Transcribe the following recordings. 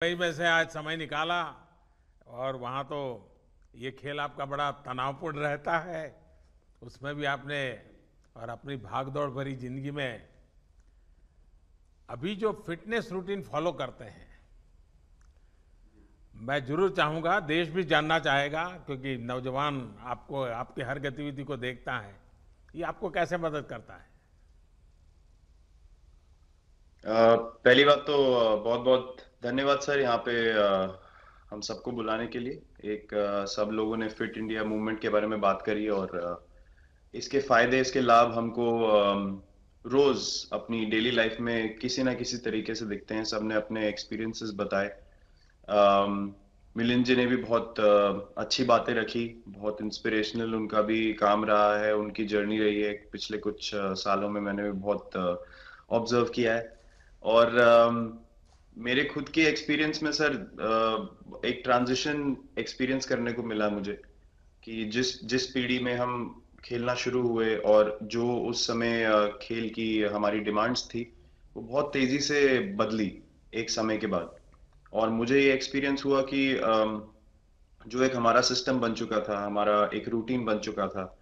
मुंबई में से आज समय निकाला और वहाँ तो ये खेल आपका बड़ा तनावपूर्ण रहता है। उसमें भी आपने और अपनी भागदौड़ भरी जिंदगी में अभी जो फिटनेस रूटीन फॉलो करते हैं, मैं जरूर चाहूंगा, देश भी जानना चाहेगा, क्योंकि नौजवान आपको आपकी हर गतिविधि को देखता है, ये आपको कैसे मदद करता है? पहली बात तो बहुत बहुत धन्यवाद सर यहाँ पे हम सबको बुलाने के लिए। सब लोगों ने फिट इंडिया मूवमेंट के बारे में बात करी और इसके फायदे, इसके लाभ हमको रोज अपनी डेली लाइफ में किसी ना किसी तरीके से दिखते हैं। सबने अपने एक्सपीरियंसेस बताए। मिलिंद जी ने भी बहुत अच्छी बातें रखी, बहुत इंस्पिरेशनल उनका भी काम रहा है, उनकी जर्नी रही है पिछले कुछ सालों में। मैंने भी बहुत ऑब्जर्व किया है। और मेरे खुद के एक्सपीरियंस में सर एक ट्रांजिशन एक्सपीरियंस करने को मिला मुझे कि जिस जिस पीढ़ी में हम खेलना शुरू हुए और जो उस समय खेल की हमारी डिमांड्स थी, वो बहुत तेजी से बदली एक समय के बाद। और मुझे ये एक्सपीरियंस हुआ कि जो एक हमारा सिस्टम बन चुका था, हमारा एक रूटीन बन चुका था,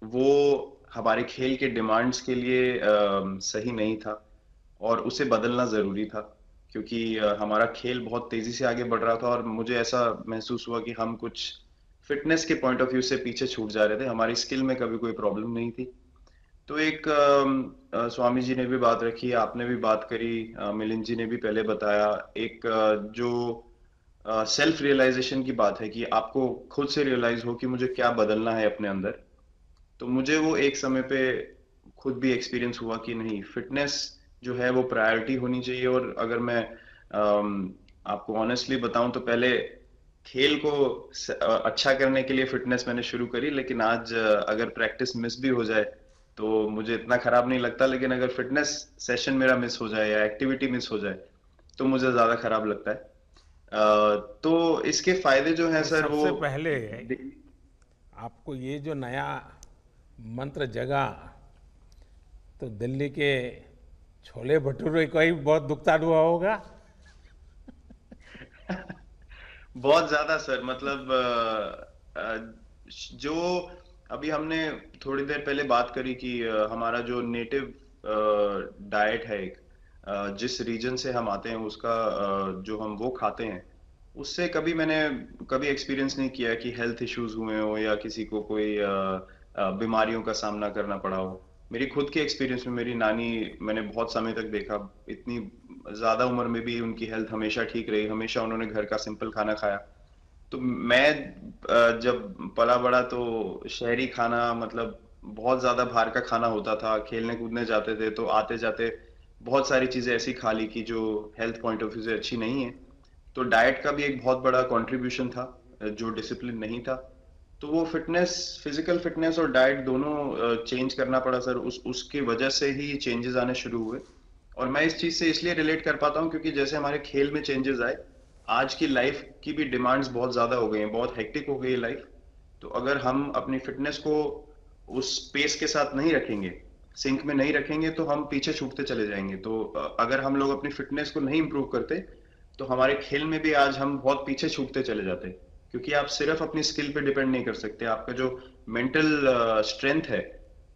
वो हमारे खेल के डिमांड्स के लिए सही नहीं था और उसे बदलना ज़रूरी था। क्योंकि हमारा खेल बहुत तेज़ी से आगे बढ़ रहा था और मुझे ऐसा महसूस हुआ कि हम कुछ फिटनेस के पॉइंट ऑफ व्यू से पीछे छूट जा रहे थे। हमारी स्किल में कभी कोई प्रॉब्लम नहीं थी। तो स्वामी जी ने भी बात रखी, आपने भी बात करी, मिलिंद जी ने भी पहले बताया। जो सेल्फ रियलाइजेशन की बात है कि आपको खुद से रियलाइज हो कि मुझे क्या बदलना है अपने अंदर। तो मुझे वो एक समय पे खुद भी एक्सपीरियंस हुआ कि नहीं, फिटनेस जो है वो प्रायोरिटी होनी चाहिए। और अगर मैं आपको ऑनेस्टली बताऊं तो पहले खेल को अच्छा करने के लिए फिटनेस मैंने शुरू करी, लेकिन आज अगर प्रैक्टिस मिस भी हो जाए तो मुझे इतना खराब नहीं लगता। लेकिन अगर फिटनेस सेशन मेरा मिस हो जाए या एक्टिविटी मिस हो जाए तो मुझे ज्यादा खराब लगता है। तो इसके फायदे जो हैं नहीं, सर वो सबसे पहले आपको ये जो नया मंत्र जगा, तो दिल्ली के छोले भटूरे का ही बहुत दुखता हुआ होगा। बहुत ज्यादा सर। मतलब जो अभी हमने थोड़ी देर पहले बात करी कि हमारा जो नेटिव डाइट है, जिस रीजन से हम आते हैं उसका जो हम वो खाते हैं, उससे मैंने कभी एक्सपीरियंस नहीं किया कि हेल्थ इश्यूज हुए हो या किसी को कोई बीमारियों का सामना करना पड़ा हो। मेरी खुद के एक्सपीरियंस में मेरी नानी, मैंने बहुत समय तक देखा, इतनी ज्यादा उम्र में भी उनकी हेल्थ हमेशा ठीक रही। हमेशा उन्होंने घर का सिंपल खाना खाया। तो मैं जब पला बड़ा तो शहरी खाना, मतलब बहुत ज्यादा बाहर का खाना होता था। खेलने कूदने जाते थे तो आते जाते बहुत सारी चीजें ऐसी खा ली कि जो हेल्थ पॉइंट ऑफ व्यू से अच्छी नहीं है। तो डाइट का भी एक बहुत बड़ा कंट्रीब्यूशन था, जो डिसिप्लिन नहीं था। तो वो फिटनेस, फिजिकल फिटनेस और डाइट दोनों चेंज करना पड़ा सर। उसकी वजह से ही चेंजेस आने शुरू हुए। और मैं इस चीज से इसलिए रिलेट कर पाता हूँ क्योंकि जैसे हमारे खेल में चेंजेस आए, आज की लाइफ की भी डिमांड्स बहुत ज्यादा हो गई हैं, बहुत हेक्टिक हो गई है लाइफ। तो अगर हम अपनी फिटनेस को उस पेस के साथ नहीं रखेंगे, सिंक में नहीं रखेंगे, तो हम पीछे छूटते चले जाएंगे। तो अगर हम लोग अपनी फिटनेस को नहीं इंप्रूव करते तो हमारे खेल में भी आज हम बहुत पीछे छूटते चले जाते। क्योंकि आप सिर्फ अपनी स्किल पे डिपेंड नहीं कर सकते। आपका जो मेंटल स्ट्रेंथ है,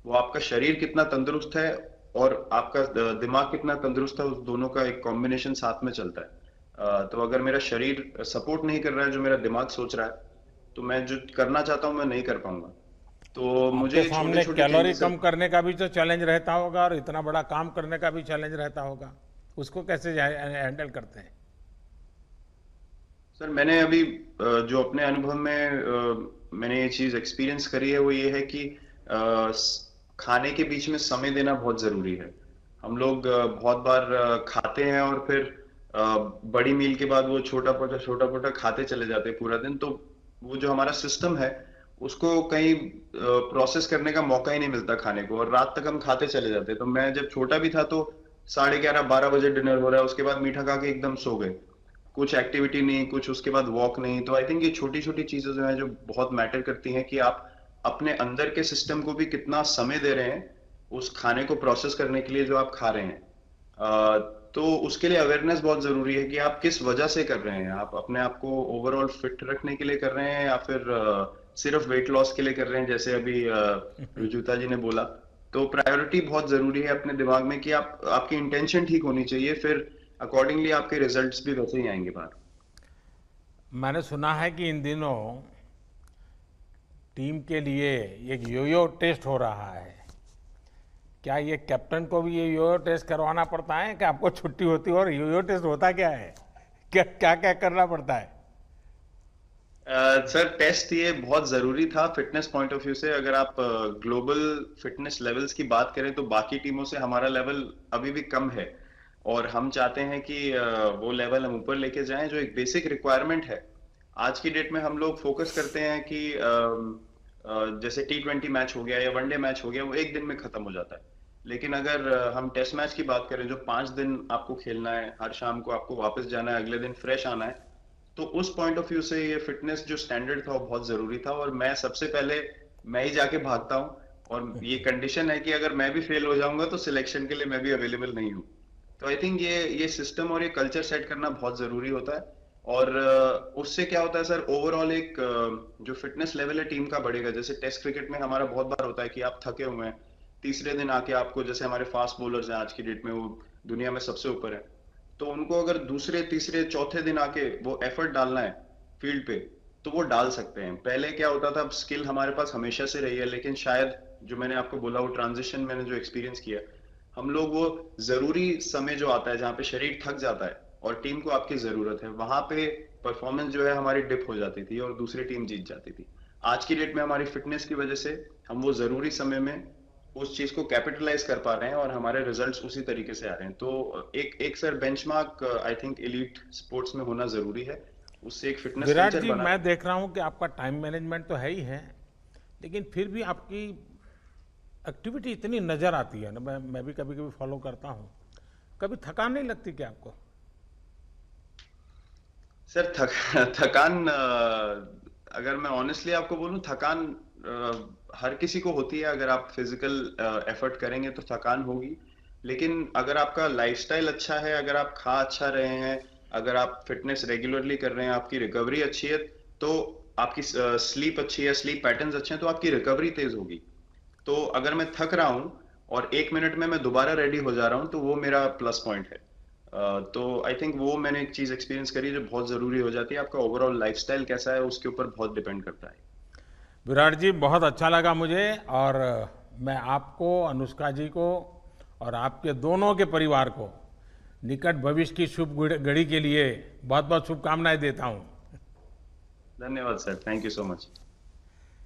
वो आपका शरीर कितना तंदुरुस्त है और आपका दिमाग कितना तंदुरुस्त है, उस दोनों का एक कॉम्बिनेशन साथ में चलता है। तो अगर मेरा शरीर सपोर्ट नहीं कर रहा है जो मेरा दिमाग सोच रहा है, तो मैं जो करना चाहता हूँ मैं नहीं कर पाऊंगा। तो आपके मुझे छोटे सामने छोटे कैलोरी चेंजेस। कम करने का भी तो चैलेंज रहता होगा और इतना बड़ा काम करने का भी चैलेंज रहता होगा। उसको कैसे हैंडल करते हैं? सर मैंने अभी जो अपने अनुभव में मैंने ये चीज एक्सपीरियंस करी है, वो ये है कि खाने के बीच में समय देना बहुत जरूरी है। हम लोग बहुत बार खाते हैं और फिर बड़ी मील के बाद वो छोटा पोटा खाते चले जाते हैं पूरा दिन। तो वो जो हमारा सिस्टम है, उसको कहीं प्रोसेस करने का मौका ही नहीं मिलता खाने को, और रात तक हम खाते चले जाते हैं। तो मैं जब छोटा भी था तो 11:30 12 बजे डिनर हो रहा है, उसके बाद मीठा खा के एकदम सो गए। कुछ एक्टिविटी नहीं, कुछ उसके बाद वॉक नहीं। तो आई थिंक ये छोटी छोटी चीजें जो है जो बहुत मैटर करती हैं कि आप अपने अंदर के सिस्टम को भी कितना समय दे रहे हैं उस खाने को प्रोसेस करने के लिए जो आप खा रहे हैं। तो उसके लिए अवेयरनेस बहुत जरूरी है कि आप किस वजह से कर रहे हैं। आप अपने आप को ओवरऑल फिट रखने के लिए कर रहे हैं या फिर सिर्फ वेट लॉस के लिए कर रहे हैं, जैसे अभी रुजुता जी ने बोला। तो प्रायोरिटी बहुत जरूरी है अपने दिमाग में कि आप आपकी इंटेंशन ठीक होनी चाहिए, फिर अकॉर्डिंगली आपके रिजल्ट्स भी वैसे ही आएंगे बाहर। मैंने सुना है कि इन दिनों टीम के लिए एक योयो टेस्ट हो रहा है। क्या ये कैप्टन को भी ये योयो टेस्ट करवाना पड़ता है कि आपको छुट्टी होती है? और योयो टेस्ट होता क्या है, क्या क्या क्या करना पड़ता है? सर टेस्ट ये बहुत जरूरी था फिटनेस पॉइंट ऑफ व्यू से। अगर आप ग्लोबल फिटनेस लेवल्स की बात करें तो बाकी टीमों से हमारा लेवल अभी भी कम है, और हम चाहते हैं कि वो लेवल हम ऊपर लेके जाएं, जो एक बेसिक रिक्वायरमेंट है। आज की डेट में हम लोग फोकस करते हैं कि जैसे T20 मैच हो गया या वनडे मैच हो गया, वो एक दिन में खत्म हो जाता है। लेकिन अगर हम टेस्ट मैच की बात करें जो 5 दिन आपको खेलना है, हर शाम को आपको वापस जाना है, अगले दिन फ्रेश आना है, तो उस पॉइंट ऑफ व्यू से ये फिटनेस जो स्टैंडर्ड था वो बहुत जरूरी था। और मैं सबसे पहले मैं ही जाके भागता हूँ, और ये कंडीशन है कि अगर मैं भी फेल हो जाऊंगा तो सिलेक्शन के लिए मैं भी अवेलेबल नहीं हूँ। तो आई थिंक ये सिस्टम और ये कल्चर सेट करना बहुत जरूरी होता है। और उससे क्या होता है सर, ओवरऑल एक जो फिटनेस लेवल है टीम का बढ़ेगा। जैसे टेस्ट क्रिकेट में हमारा बहुत बार होता है कि आप थके हुए हैं, तीसरे दिन आके आपको, जैसे हमारे फास्ट बॉलर्स हैं आज की डेट में, वो दुनिया में सबसे ऊपर है, तो उनको अगर दूसरे तीसरे चौथे दिन आके वो एफर्ट डालना है फील्ड पे, तो वो डाल सकते हैं। पहले क्या होता था, स्किल हमारे पास हमेशा से रही है, लेकिन शायद जो मैंने आपको बोला वो ट्रांजिशन मैंने जो एक्सपीरियंस किया, हम लोग वो जरूरी समय जो आता है जहाँ पे शरीर थक जाता है और टीम को आपकी जरूरत है, वहां पे परफॉर्मेंस जो है हमारी डिप हो जाती थी और दूसरी टीम जीत जाती थी। आज की डेट में हमारी फिटनेस की वजह से हम वो जरूरी समय में उस चीज को कैपिटलाइज कर पा रहे हैं और हमारे रिजल्ट्स उसी तरीके से आ रहे हैं। तो एक एक sir benchmark I think elite sports में होना जरूरी है, उससे एक फिटनेस विराट कल्चर जी, बना। मैं देख रहा हूँ कि आपका टाइम मैनेजमेंट तो है ही है, लेकिन फिर भी आपकी एक्टिविटी इतनी नज़र आती है ना, मैं भी कभी कभी फॉलो करता हूँ। कभी थकान नहीं लगती क्या आपको? सर थकान अगर मैं ऑनेस्टली आपको बोलूं, थकान हर किसी को होती है। अगर आप फिजिकल एफर्ट करेंगे तो थकान होगी, लेकिन अगर आपका लाइफस्टाइल अच्छा है, अगर आप खा अच्छा रहे हैं, अगर आप फिटनेस रेगुलरली कर रहे हैं, आपकी रिकवरी अच्छी है, तो आपकी स्लीप अच्छी है, स्लीप पैटर्न्स अच्छे हैं, तो आपकी रिकवरी तेज होगी। तो अगर मैं थक रहा हूं और 1 मिनट में मैं दोबारा रेडी हो जा रहा हूं, तो वो मेरा प्लस पॉइंट है। तो आई थिंक वो मैंने एक चीज एक्सपीरियंस करी जो बहुत जरूरी हो जाती है। आपका ओवरऑल लाइफस्टाइल कैसा है उसके ऊपर बहुत डिपेंड करता है। विराट जी, बहुत अच्छा लगा मुझे। और मैं आपको, अनुष्का जी को और आपके दोनों के परिवार को निकट भविष्य की शुभ घड़ी के लिए बहुत बहुत शुभकामनाएं देता हूं। धन्यवाद sir, thank you so much.